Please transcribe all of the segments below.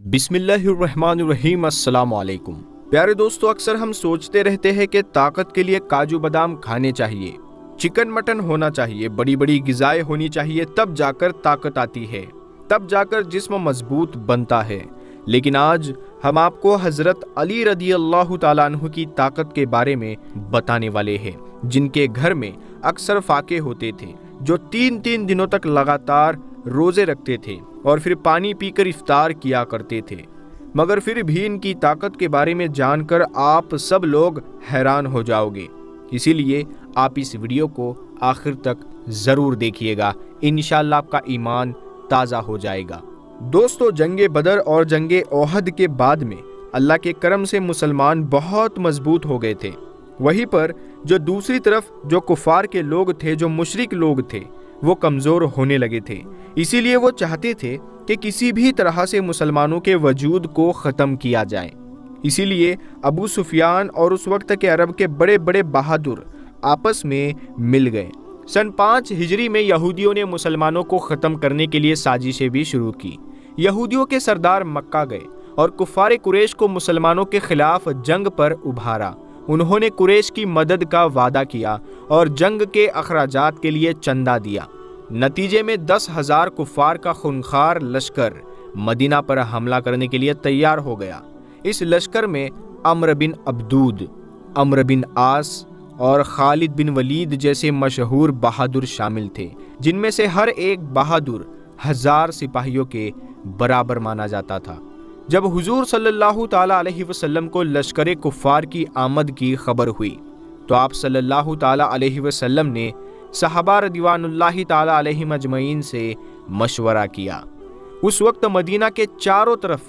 बिस्मिल्लाहिर्रहमानिर्रहीम। अस्सलाम वालेकुम प्यारे दोस्तों, अक्सर हम सोचते रहते हैं कि ताकत के लिए काजू बादाम खाने चाहिए, चिकन मटन होना चाहिए, बड़ी बड़ी ग़िज़ाएं होनी चाहिए, तब जाकर ताकत आती है, तब जाकर जिस्म मजबूत बनता है। लेकिन आज हम आपको हज़रत अली रदी अल्लाह ताला अन्हु की ताकत के बारे में बताने वाले हैं, जिनके घर में अक्सर फाके होते थे, जो 3-3 दिनों तक लगातार रोज़े रखते थे और फिर पानी पीकर इफ्तार किया करते थे। मगर फिर भी इनकी ताकत के बारे में जानकर आप सब लोग हैरान हो जाओगे। इसीलिए आप इस वीडियो को आखिर तक ज़रूर देखिएगा, इंशाअल्लाह आपका ईमान ताज़ा हो जाएगा। दोस्तों, जंगे बदर और जंगे ओहद के बाद में अल्लाह के करम से मुसलमान बहुत मजबूत हो गए थे। वहीं पर जो दूसरी तरफ जो कुफार के लोग थे, जो मुशरिक लोग थे, वो कमज़ोर होने लगे थे। इसीलिए वो चाहते थे कि किसी भी तरह से मुसलमानों के वजूद को ख़त्म किया जाए। इसीलिए अबू सुफियान और उस वक्त के अरब के बड़े बड़े बहादुर आपस में मिल गए। सन 5 हिजरी में यहूदियों ने मुसलमानों को ख़त्म करने के लिए साजिशें भी शुरू की। यहूदियों के सरदार मक्का गए और कुफ़ार कुरैश को मुसलमानों के खिलाफ जंग पर उभारा। उन्होंने कुरैश की मदद का वादा किया और जंग के अखराजात के लिए चंदा दिया। नतीजे में 10,000 कुफ़ार का खूंखार लश्कर मदीना पर हमला करने के लिए तैयार हो गया। इस लश्कर में अम्र बिन अब्दूद, अम्र बिन आस और खालिद बिन वलीद जैसे मशहूर बहादुर शामिल थे, जिनमें से हर एक बहादुर 1000 सिपाहियों के बराबर माना जाता था। जब हुजूर सल्लल्लाहु ताला अलैहि वसल्लम को लश्कर कुफ़ार की आमद की खबर हुई तो आप सल्लल्लाहु ताला अलैहि वसल्लम ने सहाबा रदिवानुल्लाहि ताला अलैहिम अजमईन से मशवरा किया। उस वक्त मदीना के चारों तरफ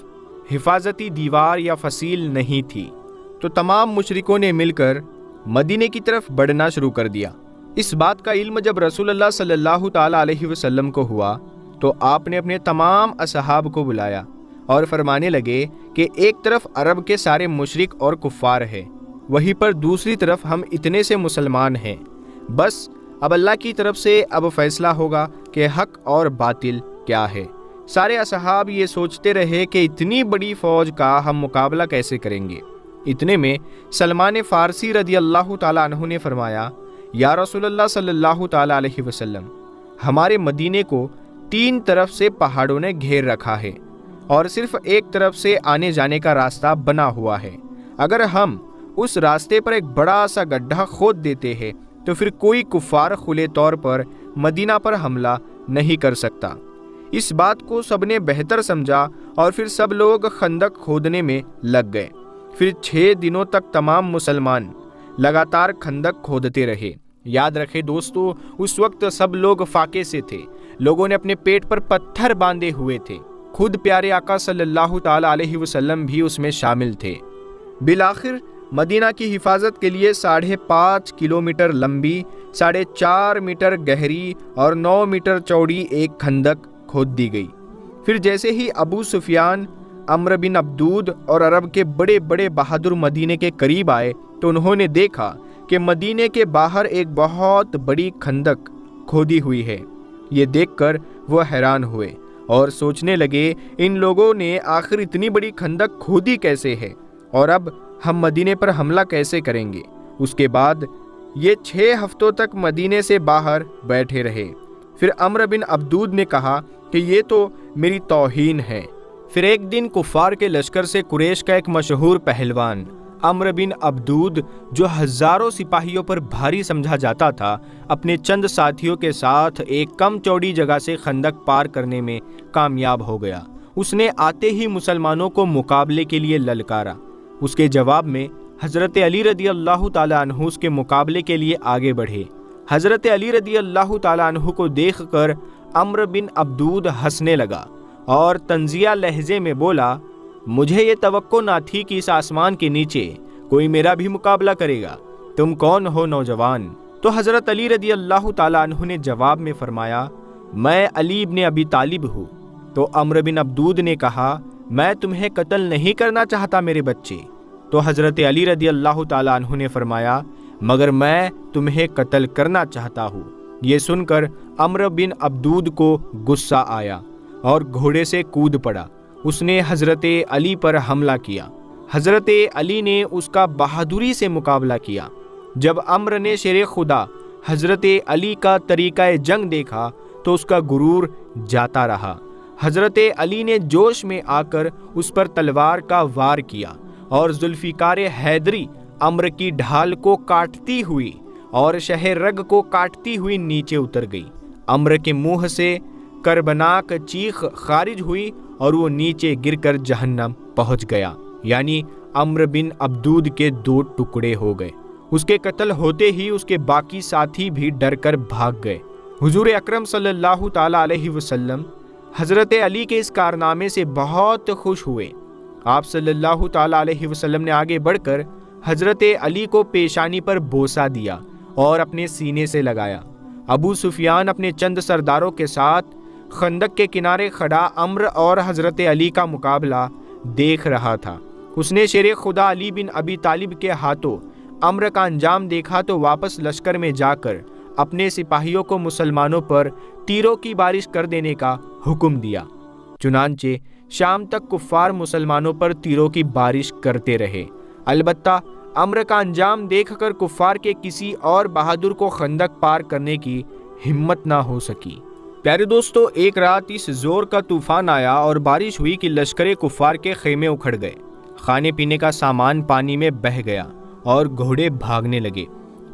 हिफाजती दीवार या फसील नहीं थी, तो तमाम मुशरिकों ने मिलकर मदीने की तरफ बढ़ना शुरू कर दिया। इस बात का इल्म जब रसूलुल्लाह सल्लल्लाहु ताला अलैहि वसल्लम को हुआ तो आपने अपने तमाम असहाब को बुलाया और फरमाने लगे कि एक तरफ अरब के सारे मुशरिक और कुफ़ार हैं, वहीं पर दूसरी तरफ हम इतने से मुसलमान हैं। बस अब अल्लाह की तरफ से अब फैसला होगा कि हक और बातिल क्या है। सारे असहाब ये सोचते रहे कि इतनी बड़ी फ़ौज का हम मुकाबला कैसे करेंगे। इतने में सलमान फ़ारसी रदी अल्लाह ताला अन्हु ने फरमाया, या रसूलल्लाह सल्लल्लाहु ताला अलैहि वसल्लम, हमारे मदीने को 3 तरफ से पहाड़ों ने घेर रखा है और सिर्फ एक तरफ से आने जाने का रास्ता बना हुआ है। अगर हम उस रास्ते पर एक बड़ा सा गड्ढा खोद देते हैं तो फिर कोई कुफ़ार खुले तौर पर मदीना पर हमला नहीं कर सकता। इस बात को सबने बेहतर समझा और फिर सब लोग खंदक खोदने में लग गए। फिर 6 दिनों तक तमाम मुसलमान लगातार खंदक खोदते रहे। याद रखें दोस्तों, उस वक्त सब लोग फाके से थे, लोगों ने अपने पेट पर पत्थर बांधे हुए थे। खुद प्यारे आका सल्लल्लाहु ताला अलैहि वसल्लम भी उसमें शामिल थे। बिलाखिर मदीना की हिफाजत के लिए 5.5 किलोमीटर लंबी, 4.5 मीटर गहरी और 9 मीटर चौड़ी एक खंदक खोद दी गई। फिर जैसे ही अबू सुफियान, अम्र बिन अब्दूद और अरब के बड़े बड़े बहादुर मदीने के करीब आए तो उन्होंने देखा कि मदीने के बाहर एक बहुत बड़ी खंदक खोदी हुई है। ये देखकर वो हैरान हुए और सोचने लगे, इन लोगों ने आखिर इतनी बड़ी खंदक खोदी कैसे है और अब हम मदीने पर हमला कैसे करेंगे। उसके बाद ये 6 हफ्तों तक मदीने से बाहर बैठे रहे। फिर अम्र बिन अब्दूद ने कहा कि ये तो मेरी तौहीन है। फिर एक दिन कुफ़ार के लश्कर से कुरैश का एक मशहूर पहलवान अम्र बिन अब्दूद, जो हज़ारों सिपाहियों पर भारी समझा जाता था, अपने चंद साथियों के साथ एक कम चौड़ी जगह से खंदक पार करने में कामयाब हो गया। उसने आते ही मुसलमानों को मुकाबले के लिए ललकारा। उसके जवाब में हज़रत अली रदी अल्लाह ताला अन्हु उसके मुकाबले के लिए आगे बढ़े। हज़रत अली रदी अल्लाह ताला अन्हु को देखकर अम्र बिन अब्दूद हंसने लगा और तंजिया लहजे में बोला, मुझे ये तवक्को ना थी कि इस आसमान के नीचे कोई मेरा भी मुकाबला करेगा। तुम कौन हो नौजवान? तो हज़रत अली रदी अल्लाह ताला अन्हु ने जवाब में फरमाया, मैं अली इब्न अबी तालिब हूँ। तो अम्र बिन अब्दूद ने कहा, मैं तुम्हें कत्ल नहीं करना चाहता मेरे बच्चे। तो हज़रत अली रदी अल्लाह ताला अन्हु ने फरमाया, मगर मैं तुम्हें कत्ल करना चाहता हूँ। ये सुनकर अम्र बिन अब्दूद को गुस्सा आया और घोड़े से कूद पड़ा। उसने हजरत अली पर हमला किया। हजरत अली ने उसका बहादुरी से मुकाबला किया। जब अम्र ने शेर खुदा हजरत अली का तरीका जंग देखा तो उसका गुरूर जाता रहा। हजरत अली ने जोश में आकर उस पर तलवार का वार किया और जुल्फिकार हैदरी अम्र की ढाल को काटती हुई और शहरग को काटती हुई नीचे उतर गई। अम्र के मुंह से करबनाक चीख खारिज हुई और वो नीचे गिरकर जहन्नम पहुंच गया। यानी अम्र बिन अब्दूद के 2 टुकड़े हो गए। उसके कत्ल होते ही उसके बाकी साथी भी डरकर भाग गए। हुजूर अकरम सल्लल्लाहु ताला अलैहि वसल्लम हजरत अली के इस कारनामे से बहुत खुश हुए। आप सल्लल्लाहु ताला अलैहि वसल्लम ने आगे बढ़कर हजरत अली को पेशानी पर बोसा दिया और अपने सीने से लगाया। अबू सुफियान अपने चंद सरदारों के साथ खंदक के किनारे खड़ा अम्र और हजरत अली का मुकाबला देख रहा था। उसने शेर खुदा अली बिन अबी तालिब के हाथों अम्र का अंजाम देखा तो वापस लश्कर में जाकर अपने सिपाहियों को मुसलमानों पर तीरों की बारिश कर देने का हुक्म दिया। चुनांचे शाम तक कुफ्फार मुसलमानों पर तीरों की बारिश करते रहे। अलबत्ता अम्र का अंजाम देखकर कुफ्फार के किसी और बहादुर को खंदक पार करने की हिम्मत ना हो सकी। प्यारे दोस्तों, एक रात इस जोर का तूफान आया और बारिश हुई कि लश्कर कुफ्फार के खेमे उखड़ गए। खाने पीने का सामान पानी में बह गया और घोड़े भागने लगे।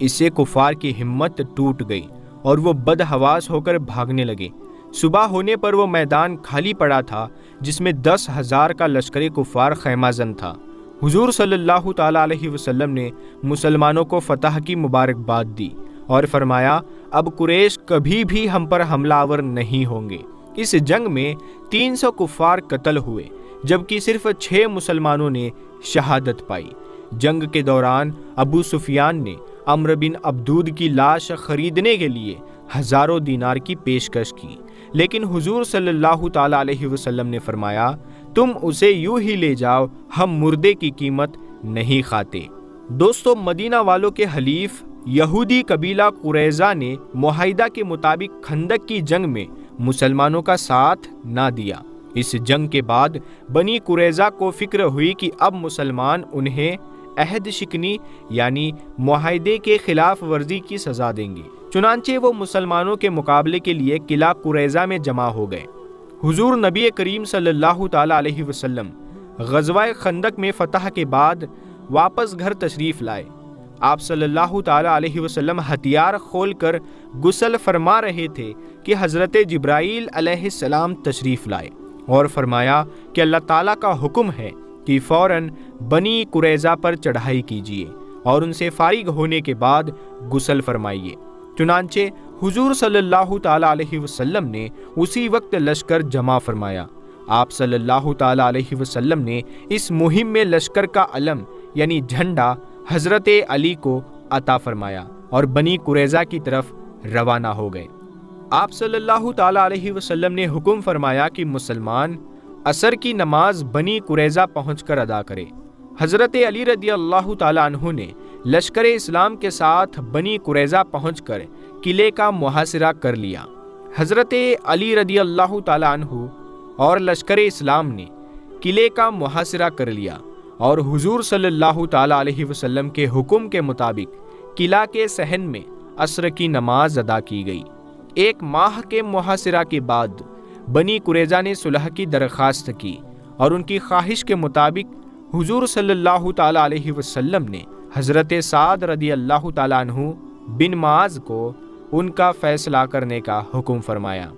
इससे कुफ्फार की हिम्मत टूट गई और वो बदहवास होकर भागने लगे। सुबह होने पर वो मैदान खाली पड़ा था जिसमें 10,000 का लश्कर कुफ्फार खैमाजन था। हुजूर सल्लल्लाहु ताला अलैहि वसल्लम ने मुसलमानों को फतह की मुबारकबाद दी और फरमाया, अब कुरैश कभी भी हम पर हमलावर नहीं होंगे। इस जंग में 300 कुफ्फार कत्ल हुए जबकि सिर्फ 6 मुसलमानों ने शहादत पाई। जंग के दौरान अबू सुफियान ने अम्र बिन अब्दूद की लाश खरीदने के लिए हजारों दीनार की पेशकश की, लेकिन हुजूर सल्लल्लाहु ताला अलैहि वसल्लम ने फरमाया, तुम उसे यूं ही ले जाओ, हम मुर्दे की कीमत नहीं खाते। दोस्तों, मदीना वालों के हलीफ यहूदी कबीला कुरैजा ने मुआहिदा के मुताबिक खंदक की जंग में मुसलमानों का साथ ना दिया। इस जंग के बाद बनी कुरैजा को फिक्र हुई कि अब मुसलमान उन्हें अहद शिकनी यानी मुआहिदे के खिलाफ वर्जी की सजा देंगे। चुनांचे वो मुसलमानों के मुकाबले के लिए किला कुरैजा में जमा हो गए। हुजूर नबी करीम सल्लल्लाहु ताला अलैहि वसल्लम ग़ज़वा खंदक में फतह के बाद वापस घर तशरीफ़ लाए। आप सल्लल्लाहु ताला अलैहि वसल्लम हथियार खोलकर गुस्ल फरमा रहे थे कि हज़रत जिब्राईल अलैहिस्सलाम तशरीफ़ लाए और फरमाया कि अल्लाह ताला का हुक्म है कि फ़ौरन बनी कुरैजा पर चढ़ाई कीजिए और उनसे फारिग होने के बाद गुस्ल फरमाइए। चुनांचे हुजूर सल्लल्लाहु ताला अलैहि वसल्लम ने उसी वक्त लश्कर जमा फरमाया। आप सल्लल्लाहु ताला अलैहि वसल्लम ने इस मुहिम में लश्कर का अलम यानी झंडा हजरत अली को अता फरमाया और बनी कुरैजा की तरफ रवाना हो गए। आप सल्लल्लाहु ताला अलैहि वसल्लम ने हुक्म फरमाया कि मुसलमान असर की नमाज बनी कुरैजा पहुंचकर अदा करे। हजरत अली रदी अल्लाह ताला अन्हु ने लश्कर इस्लाम के साथ बनी कुरैजा पहुंचकर किले का मुहासिरा कर लिया। हजरत अली रदी अल्लाह ताला अन्हु और लश्कर इस्लाम ने किले का मुहासिरा कर लिया और हुजूर सल्लल्लाहु ताला अलैहि वसल्लम के हुक्म के मुताबिक किला के सहन में असर की नमाज अदा की गई। 1 माह के मुहासिरा के बाद बनी कुरैजा ने सुलह की दरख्वास्त की और उनकी ख्वाहिश के मुताबिक हुजूर सल्लल्लाहु ताला अलैहि वसल्लम ने हज़रत साद रदी अल्लाह ताला अन्हु बिन माज को उनका फ़ैसला करने का हुक्म फरमाया।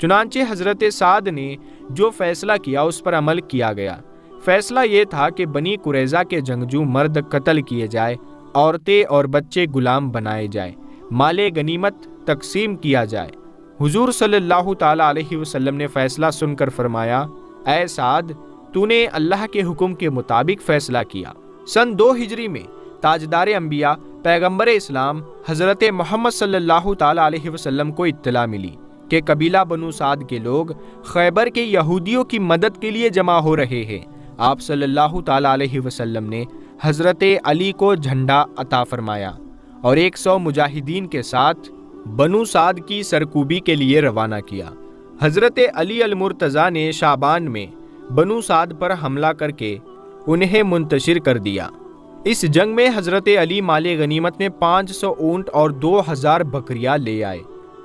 चुनांचे हज़रत साद ने जो फ़ैसला किया उस पर अमल किया गया। फ़ैसला ये था कि बनी कुरैजा के जंगजू मर्द कत्ल किए जाए, औरतें और बच्चे गुलाम बनाए जाए, माले गनीमत तकसीम किया जाए। हुजूर सल्लल्लाहु ताला अलैहि वसल्लम ने फ़ैसला सुनकर फरमाया, ऐ साद, तूने अल्लाह के हुक्म के मुताबिक फ़ैसला किया। सन 2 हिजरी में ताजदार अंबिया पैगंबर इस्लाम हज़रत मोहम्मद सल्लल्लाहु ताला अलैहि वसल्लम को इत्तला मिली कि कबीला बनु साद के लोग खैबर के यहूदियों की मदद के लिए जमा हो रहे हैं। आप सल्लल्लाहु ताला अलैहि वसल्लम ने हज़रत अली को झंडा अता फरमाया और 100 मुजाहिदीन के साथ बनु साद की सरकूबी के लिए रवाना किया। हजरत अली अल-मुर्तज़ा ने शाबान में बनु साद पर हमला करके उन्हें मुंतशिर कर दिया। इस जंग में हजरत अली माले गनीमत में 500 ऊंट और 2000 बकरियां ले आए।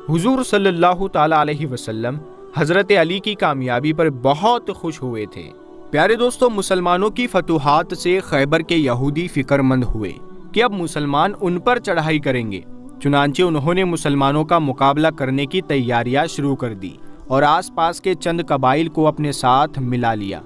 हुजूर सल्लल्लाहु ताला अलैहि वसल्लम हजरत अली की कामयाबी पर बहुत खुश हुए थे। प्यारे दोस्तों, मुसलमानों की फतूहात से खैबर के यहूदी फिक्रमंद हुए कि अब मुसलमान उन पर चढ़ाई करेंगे। चुनांचे उन्होंने मुसलमानों का मुकाबला करने की तैयारियां शुरू कर दी और आसपास के चंद कबाइल को अपने साथ मिला लिया।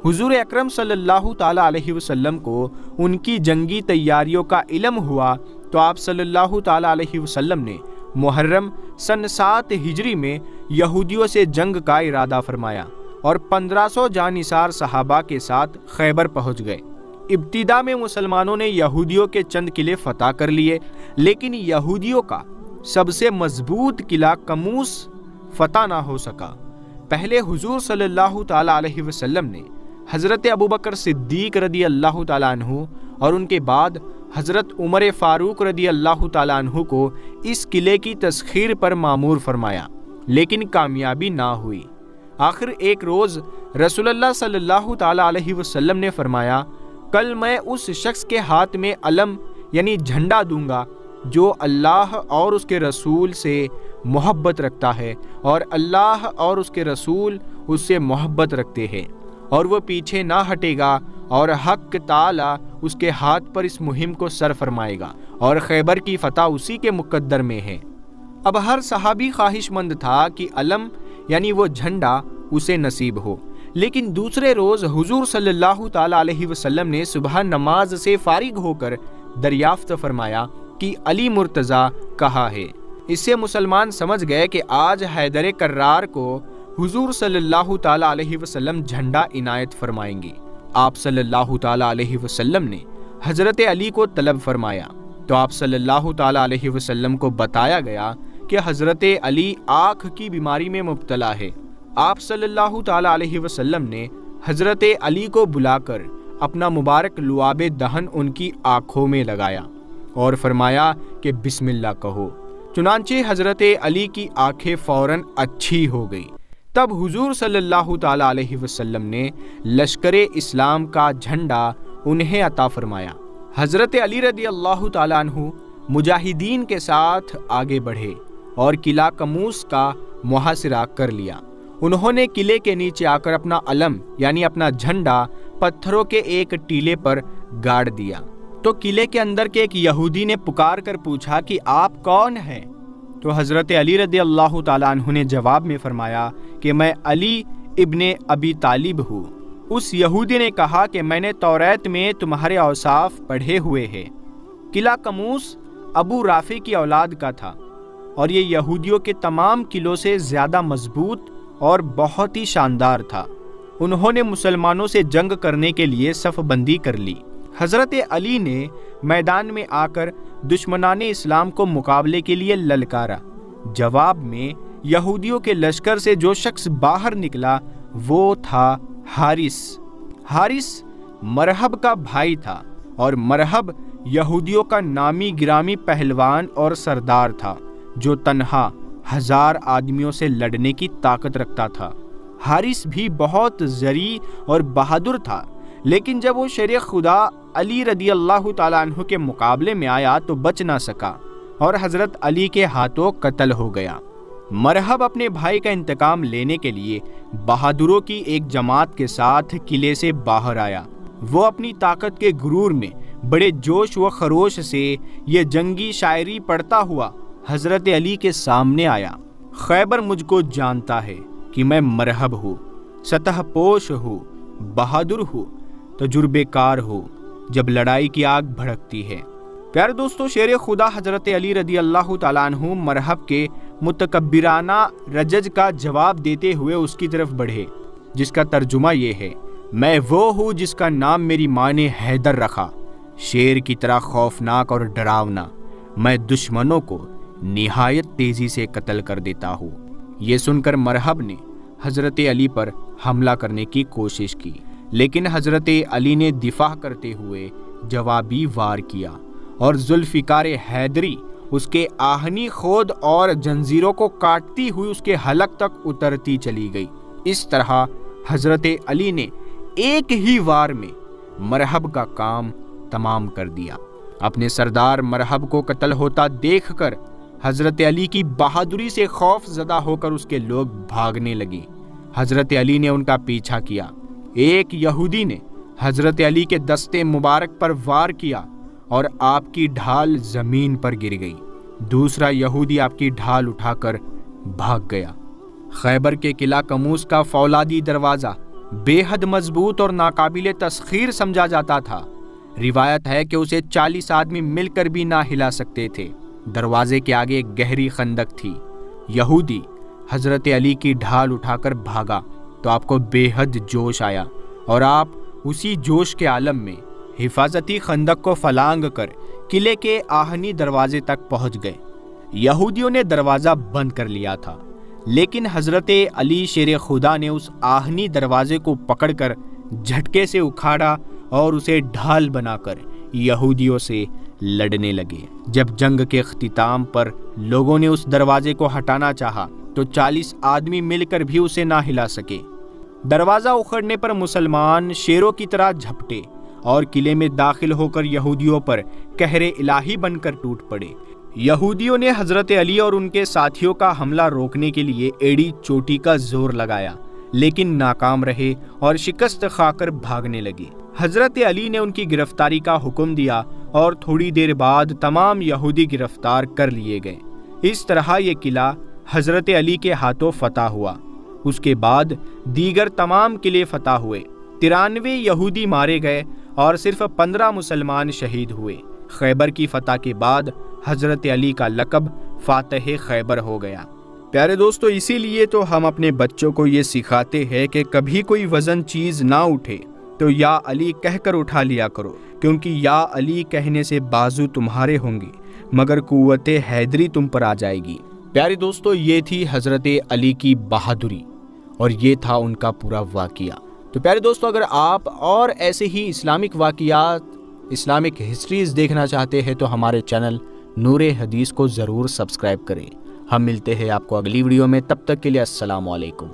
हुजूर अकरम सल्लल्लाहु ताला अलैहि वसल्लम को उनकी जंगी तैयारियों का इल्म हुआ तो आप सल्लल्लाहु ताला अलैहि वसल्लम ने मुहर्रम सन 7 हिजरी में यहूदियों से जंग का इरादा फरमाया और 1500 जानिसार सहाबा के साथ खैबर पहुंच गए। इब्तिदा में मुसलमानों ने यहूदियों के चंद किले फतह कर लिए, लेकिन यहूदियों का सबसे मजबूत किला कमूस फतह ना हो सका। पहले हुजूर सल्लल्लाहु ताला अलैहि वसल्लम ने हज़रत अबू बकर सिद्दीक रदी अल्लाह ताला अन्हु और उनके बाद हज़रत उमर फ़ारूक रदी अल्लाह ताला अन्हु को इस किले की तस्खीर पर मामूर फरमाया, लेकिन कामयाबी ना हुई। आखिर एक रोज़ रसूलुल्लाह सल्लल्लाहु ताला अलैहि वसल्लम ने फरमाया, कल मैं उस शख्स के हाथ में अलम यानी झंडा दूंगा जो अल्लाह और उसके रसूल से मोहब्बत रखता है और अल्लाह और उसके रसूल उससे मोहब्बत रखते हैं, और वो पीछे ना हटेगा और हक ताला उसके हाथ पर इस मुहिम को सर फरमाएगा और खैबर की फतह उसी के मुकद्दर में है। अब हर सहाबी ख्वाहिशमंद था कि अलम यानी वो झंडा उसे नसीब हो, लेकिन दूसरे रोज़ हुजूर सल्लल्लाहु ताला अलैहि वसल्लम ने सुबह नमाज से फारिग होकर दरियाफ्त फरमाया कि अली मुर्तज़ा कहाँ है। इससे मुसलमान समझ गए कि आज हैदर कर्रार को हुजूर सल्लल्लाहु ताला अलैहि वसल्लम झंडा इनायत फरमाएंगे। आप सल्लल्लाहु ताला अलैहि वसल्लम ने हज़रत अली को तलब फरमाया तो आप सल्लल्लाहु ताला अलैहि वसल्लम को बताया गया कि हज़रत अली आँख की बीमारी में मुब्तला है। आप सल्लल्लाहु ताला अलैहि वसल्लम ने हज़रत अली को बुलाकर अपना मुबारक लुआबे दहन उनकी आँखों में लगाया और फरमाया कि बिस्मिल्लाह कहो। चुनांचे हज़रत अली की आँखें फ़ौरन अच्छी हो गई। तब हुजूर सल्लल्लाहु ताला अलैहि वसल्लम ने लश्करे इस्लाम का झंडा उन्हें अता फरमाया। हज़रत अली रदी अल्लाह ताला अन्हु मुजाहिदीन के साथ आगे बढ़े और किला कमूस का मुहासिरा कर लिया। उन्होंने किले के नीचे आकर अपना अलम यानी अपना झंडा पत्थरों के एक टीले पर गाड़ दिया। तो किले के अंदर के एक यहूदी ने पुकार कर पूछा कि आप कौन हैं? तो हज़रत अली रदी अल्लाह ताला अन्हु ने जवाब में फरमाया कि मैं अली इब्ने अबी तालिब हूँ। उस यहूदी ने कहा कि मैंने तौरात में तुम्हारे औसाफ पढ़े हुए हैं। किला कमूस अबू राफी की औलाद का था और ये यहूदियों के तमाम किलों से ज़्यादा मजबूत और बहुत ही शानदार था। उन्होंने मुसलमानों से जंग करने के लिए सफ़बंदी कर ली। हज़रत अली ने मैदान में आकर दुश्मनाने इस्लाम को मुकाबले के लिए ललकारा। जवाब में यहूदियों के लश्कर से जो शख्स बाहर निकला वो था हारिस। हारिस मरहब का भाई था और मरहब यहूदियों का नामी गिरामी पहलवान और सरदार था जो तन्हा 1000 आदमियों से लड़ने की ताकत रखता था। हारिस भी बहुत ज़री और बहादुर था, लेकिन जब वो शेर खुदा अली रदी अल्लाह ताला अन्हु के मुकाबले में आया तो बच ना सका और हज़रत अली के हाथों कत्ल हो गया। मरहब अपने भाई का इंतकाम लेने के लिए बहादुरों की एक जमात के साथ किले से बाहर आया। वो अपनी ताकत के गुरूर में बड़े जोश व खरोश से ये जंगी शायरी पढ़ता हुआ हज़रत अली के सामने आया। खैबर मुझको जानता है कि मैं मरहब हूँ, सतह पोश हूँ, बहादुर हूँ, तजुर्बेकार हूँ जब लड़ाई की आग भड़कती है। प्यारे दोस्तों, शेर खुदा हज़रत अली रदी अल्लाह ताला अन्हु मरहब के मुतकब्बिराना रजज का जवाब देते हुए उसकी तरफ बढ़े, जिसका तर्जुमा ये है, मैं वो हूँ जिसका नाम मेरी माँ ने हैदर रखा, शेर की तरह खौफनाक और डरावना, मैं दुश्मनों को निहायत तेज़ी से कत्ल कर देता हूँ। ये सुनकर मरहब ने हज़रत अली पर हमला करने की कोशिश की, लेकिन हज़रत अली ने दिफा करते हुए जवाबी वार किया और जुल्फ़िकार हैदरी اس کے آہنی خود اور جنزیروں کو کاٹتی ہوئی اس کے حلق تک اترتی چلی گئی۔ اس طرح حضرت علی نے ایک ہی وار میں مرحب کا کام تمام کر دیا۔ اپنے سردار مرحب کو قتل ہوتا دیکھ کر حضرت علی کی بہادری سے خوف زدہ ہو کر اس کے لوگ بھاگنے لگے۔ حضرت علی نے ان کا پیچھا کیا۔ ایک یہودی نے حضرت علی کے دستے مبارک پر وار کیا اور آپ کی ڈھال زمین پر گر گئی۔ دوسرا یہودی آپ کی ڈھال اٹھا کر بھاگ گیا۔ خیبر کے قلعہ کموس کا فولادی دروازہ بے حد مضبوط اور ناقابل تسخیر سمجھا جاتا تھا۔ روایت ہے کہ اسے 40 آدمی مل کر بھی نہ ہلا سکتے تھے۔ دروازے کے آگے ایک گہری خندق تھی۔ یہودی حضرت علی کی ڈھال اٹھا کر بھاگا تو آپ کو بے حد جوش آیا اور آپ اسی جوش کے عالم میں حفاظتی خندق کو فلانگ کر قلعے کے آہنی دروازے تک پہنچ گئے۔ یہودیوں نے دروازہ بند کر لیا تھا، لیکن حضرت علی شیر خدا نے اس آہنی دروازے کو پکڑ کر جھٹکے سے اکھاڑا اور اسے ڈھال بنا کر یہودیوں سے لڑنے لگے۔ جب جنگ کے اختتام پر لوگوں نے اس دروازے کو ہٹانا چاہا تو 40 آدمی مل کر بھی اسے نہ ہلا سکے۔ دروازہ اکھڑنے پر مسلمان شیروں کی طرح جھپٹے اور قلعے میں داخل ہو کر یہودیوں پر قہر الہی بن کر ٹوٹ پڑے۔ یہودیوں نے حضرت علی اور ان کے ساتھیوں کا حملہ روکنے کے لیے ایڑی چوٹی کا زور لگایا، لیکن ناکام رہے اور شکست کھا کر بھاگنے لگے۔ حضرت علی نے ان کی گرفتاری کا حکم دیا اور تھوڑی دیر بعد تمام یہودی گرفتار کر لیے گئے۔ اس طرح یہ قلعہ حضرت علی کے ہاتھوں فتح ہوا۔ اس کے بعد دیگر تمام قلعے فتح ہوئے۔ 93 یہودی مارے گئے اور صرف 15 مسلمان شہید ہوئے۔ خیبر کی فتح کے بعد حضرت علی کا لقب فاتح خیبر ہو گیا۔ پیارے دوستو، اسی لیے تو ہم اپنے بچوں کو یہ سکھاتے ہیں کہ کبھی کوئی وزن چیز نہ اٹھے تو یا علی کہہ کر اٹھا لیا کرو، کیونکہ یا علی کہنے سے بازو تمہارے ہوں گے مگر قوت حیدری تم پر آ جائے گی۔ پیارے دوستو، یہ تھی حضرت علی کی بہادری اور یہ تھا ان کا پورا واقعہ۔ تو پیارے دوستو، اگر آپ اور ایسے ہی اسلامک واقعات، اسلامک ہسٹریز دیکھنا چاہتے ہیں تو ہمارے چینل نور حدیث کو ضرور سبسکرائب کریں۔ ہم ملتے ہیں آپ کو اگلی ویڈیو میں، تب تک کے لیے السلام علیکم۔